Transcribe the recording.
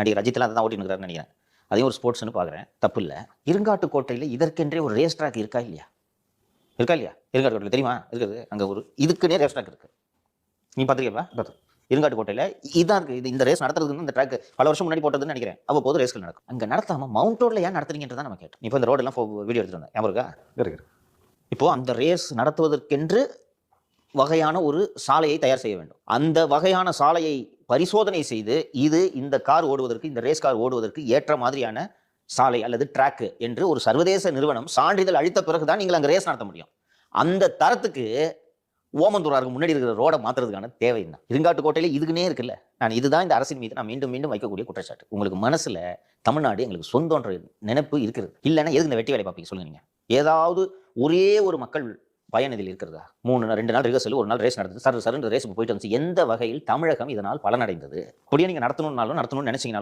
நடிகர் அஜித்லாம் அதை தான் ஓட்டின்னு இருக்கிறாருன்னு நினைக்கிறேன். அதையும் ஒரு ஸ்போர்ட்ஸ்னு பார்க்குறேன், தப்பு இல்லை. இருங்காட்டுக்கோட்டையில் இதற்கென்றே ஒரு ரேஸ் ட்ராக் இருக்கா இல்லையா? இருங்காட்டுக்கோட்டையில் தெரியுமா இருக்கிறது? அங்கே ஒரு இதுக்குன்னே ரேஸ் ட்ராக் இருக்குது. நீ பார்த்துருக்கியப்பா? இருங்காட்டுக்கோட்டையில் இதான் இருக்குது. இந்த ரேஸ் நடத்துறதுக்கு இந்த ட்ராக் பல வருஷம் முன்னாடி போட்டதுன்னு நினைக்கிறேன். அவ்வப்போது ரேஸ்கள் நடக்கும். அங்கே நடத்தாமல் மவுண்ட் ரோடில் ஏன் நடத்துறீங்கன்றதை நம்ம கேட்டோம். இப்போ இந்த ரோடெல்லாம் வீடியோ எடுத்துட்டு வந்தேன், ஞாபகம் இருக்கா? இருக்கு. இப்போ அந்த ரேஸ் நடத்துவதற்கென்று வகையான ஒரு சாலையை தயார் செய்ய வேண்டும். அந்த வகையான சாலையை பரிசோதனை செய்து இது இந்த கார் ஓடுவதற்கு, இந்த ரேஸ் கார் ஓடுவதற்கு ஏற்ற மாதிரியான சாலை அல்லது ட்ராக் என்று ஒரு சர்வதேச நிறுவனம் சான்றிதழ் அளித்த பிறகுதான் நீங்கள் அங்கே ரேஸ் நடத்த முடியும். அந்த தரத்துக்கு ஓமந்தூராருக்கு முன்னாடி இருக்கிற ரோடை மாற்றுறதுக்கான தேவை என்ன? இருங்காட்டுக்கோட்டையில் இதுக்குன்னே இருக்குல்ல. இதுதான் இந்த அரசின் மீது நான் மீண்டும் மீண்டும் வைக்கக்கூடிய குற்றச்சாட்டு. உங்களுக்கு மனசுல தமிழ்நாடு எங்களுக்கு சொந்தன்ற நினைப்பு இருக்கிறது இல்லைன்னா எதுக்கு இந்த வெட்டி வேலை பார்ப்பீங்க சொல்லுங்க? நீங்க ஏதாவது ஒரே ஒரு மக்கள் பயன் இதில் இருக்கிறதா? 2 நாள் ரிஹர்சல், ஒரு நாள் ரேஸ் நடந்தது, சரு ரேஸ் போயிட்டு வந்துச்சு. எந்த வகையில் தமிழகம் இதனால் பலனடைந்தது? அப்படியே நீங்க நடத்தணும்னு நினைச்சீங்கன்னா